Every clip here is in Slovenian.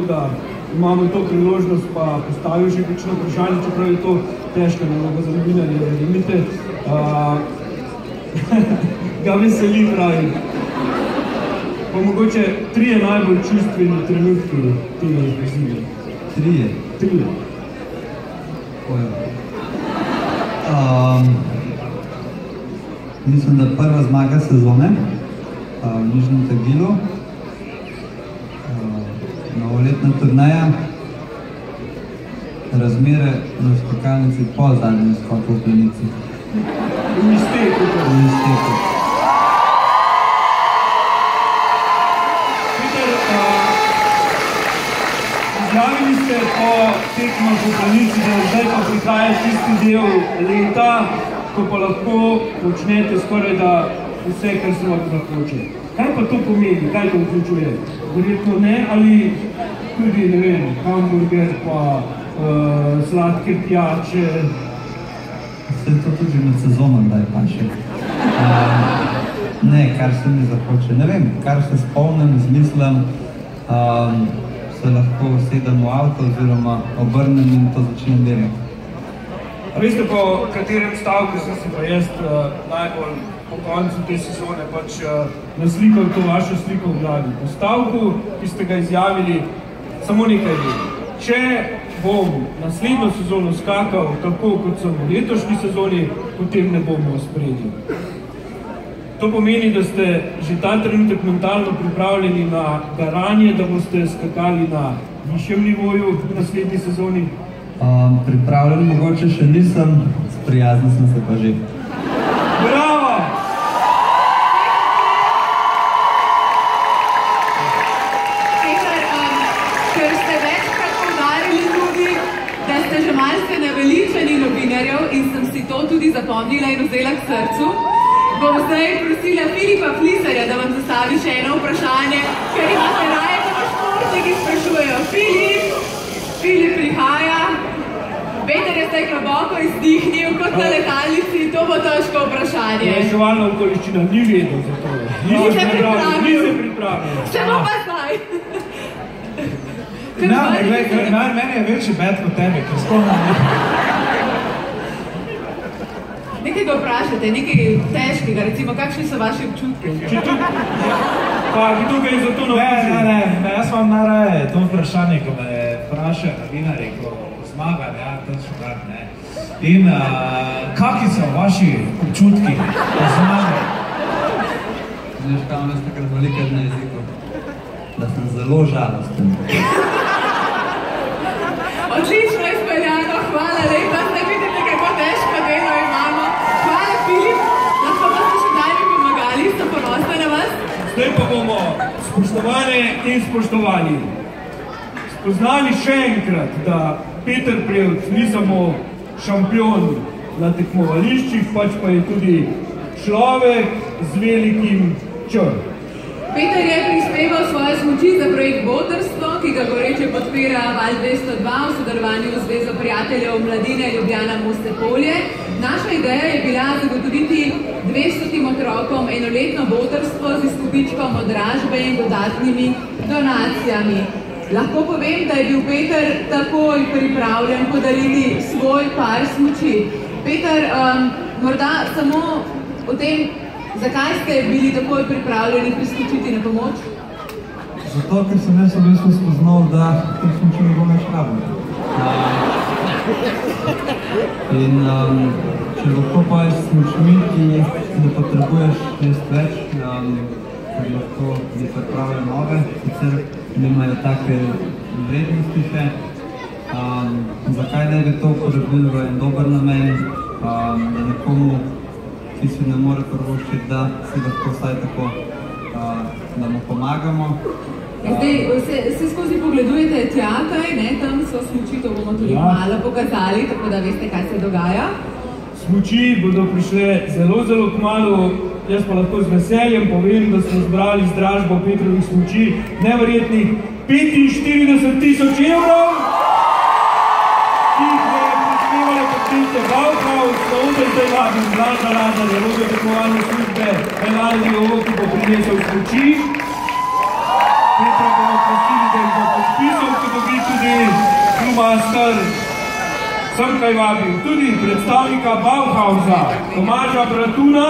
da imamo to priložnost, pa postavil še kakšno vprašanje, čeprav je to težka naloga za novinarje, verjemite. Ga veseli, pravi. Pa mogoče 3 najbolj čustveni trenutki tega zime. 3. Mislim, da prva zmaga sezone v Nižnem Tagilu. Novoletna turneja, razmere na skakalnici po zadnjem skoku v Planici. V izteku. Peter, izjavili ste po tekmah v Planici, da zdaj pa prihaja tisti del leta, ko pa lahko počnete skoraj da vse, kar se vam zahoče. Kaj pa to pomeni? Kaj to vključuje? Verjetno ne, ali tudi, ne vem, hamburger, pa sladke pijače? Se to tudi med sezonom daj pa še. Ne, kar se mi zahoče. Ne vem, kar se spomnim, zmislim, se lahko sedem v avto oziroma obrnem in to začnem delati. A veste, po katerem stavku sem si pa jaz najbolj po koncu te sezone pač naslikal to vašo sliko v glavi. Po stavku, ki ste ga izjavili, samo nekaj vedel. Če bom naslednjo sezono skakal tako, kot sem v letošnji sezoni, potem ne bomo spredi. To pomeni, da ste že ta trenutek mentalno pripravljeni na garanje, da boste skakali na višjem nivoju v naslednji sezoni? Pripravljen mogoče še nisem, sprijaznil sem se pa že. Bravo! Peter, ker ste večkrat poudarili tudi, da ste že malce naveličani novinarjev in sem si to tudi zapomnila in vzela k srcu, bom zdaj prosila Filipa Flisarja, da vam zastavi še eno vprašanje, ker imate raje, da vas športniki sprašujejo. Filip prihaja. Peter je zdaj globoko izdihnil, kot na letalnici, to bo težko vprašanje. Reševalna okoliščina ni vedel za to. Nisem pripravljen. Se bo pa zdaj. Meni je večji bed kot tebi, ker spomnim nekaj ga vprašate, nekaj težkega, recimo, kakšni so vaši občutki? Pa, tukaj je za to novizi. Ne, jaz vam naraje to vprašanje, ko me vprašajo novinarji, ko zmagali, ja, točno tak, ne. In kakvi so vaši občutki, ko zmagali? Veš, kaj vam jaz takrat veliko na jeziku? Da sem zelo žalosten. Odlično izpeljano, hvala lepa, zdaj vidite, kako težko delo imamo. Hvala, Filip, lahko pa ste še dalje pomagali, sem ponosna na vas. Zdaj pa bomo, spoštovane in spoštovani, spoznali še enkrat, da Peter Prevc ni samo šampion na tekmovališčih, pač pa je tudi človek z velikim Č. Peter je prispeval svoje smuči za projekt Botrstvo, ki ga goreče podpira Val 202 v sodelovanju z Zvezo prijateljev mladine Ljubljana Moste Polje. Naša ideja je bila zagotoviti 200 otrokom enoletno botrstvo z izkupičkom od dražbe in dodatnimi donacijami. Lahko povem, da je bil Peter takoj pripravljen podariti svoj par smuči. Peter, morda samo o tem, zakaj ste bili takoj pripravljeni priskočiti na pomoč? Zato, ker sem jaz v bistvu spoznal, da teh smuči ne bom več rabil. In če lahko pa s smučmi, ki ne potrebuješ čest več, ker lahko bi pripravili nove, sicer nimajo take vrednosti še. Zakaj ne bi to uporabili v en dober namen, da nekomu, ki si ne more privoščiti, da si lahko vsaj tako, da mu pomagamo. Zdaj, se skozi pogledujete teatraj, ne, tam so smuči, to bomo tudi malo pokazali, tako da veste, kaj se dogaja. Smuči bodo prišle zelo kmalu, jaz pa lahko z veseljem povem, da smo zbrali z dražbo Petrovih smuči neverjetnih 45.000 evrov, ki jih je prispevalo podpisnice Bauhaus, na upaj zdaj vabim Blaža Lazarja, vodjo tekmovalne službe Elalio, ki bo prinesel smuči. Petra bomo prosili, da jih bo podpisal vas sem kaj vabil tudi predstavnika Bauhausa, Tomaža Bratuna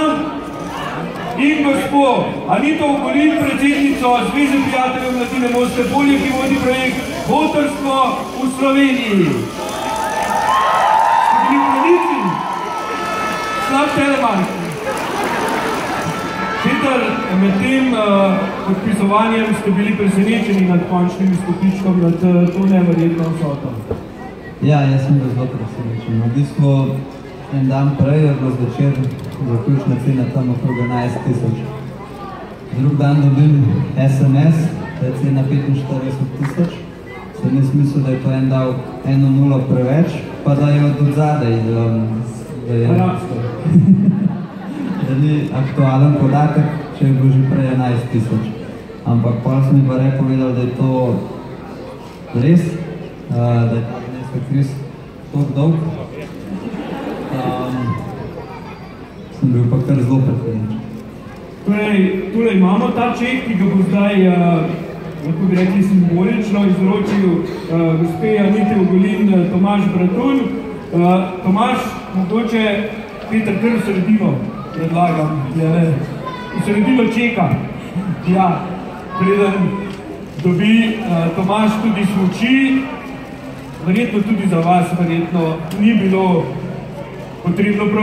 in gospod Anito Ogulin, predsednico Zveze prijateljev mladine Moste Polje, ki vodi projekt Botrstvo v Sloveniji. Ste bili v Planici? Slab Telemark. Peter, med tem podpisovanjem ste bili presenečeni nad končnim izkupičkom, nad to neverjetno vsoto. Ja, jaz sem bil zelo presenečen. V bistvu en dan prej je bilo zvečer zaključna cena tam okrog 11 000. Drug dan dobim SMS, da je cena 45 000. Sem jaz mislil, da je to en dal 1-0 preveč, pa da je od zadaj, da ni aktualen podatek, če je bil že prej 11 000. Ampak pol sem mi pa povedal, da je to res, da je Kris toliko dolg. Sem bil pa kar zelo presenečen. Torej, imamo ta ček, ki ga bo zdaj, lahko bi rekli, simbolično izročil gospe Anite Ogulin, Tomaž Bratun. Tomaž, mogoče Peter kar v sredino predlagam, v sredino čeka. Ja, preden dobi Tomaž tudi smuči, verjetno tudi za vas, verjetno ni bilo potrebno prav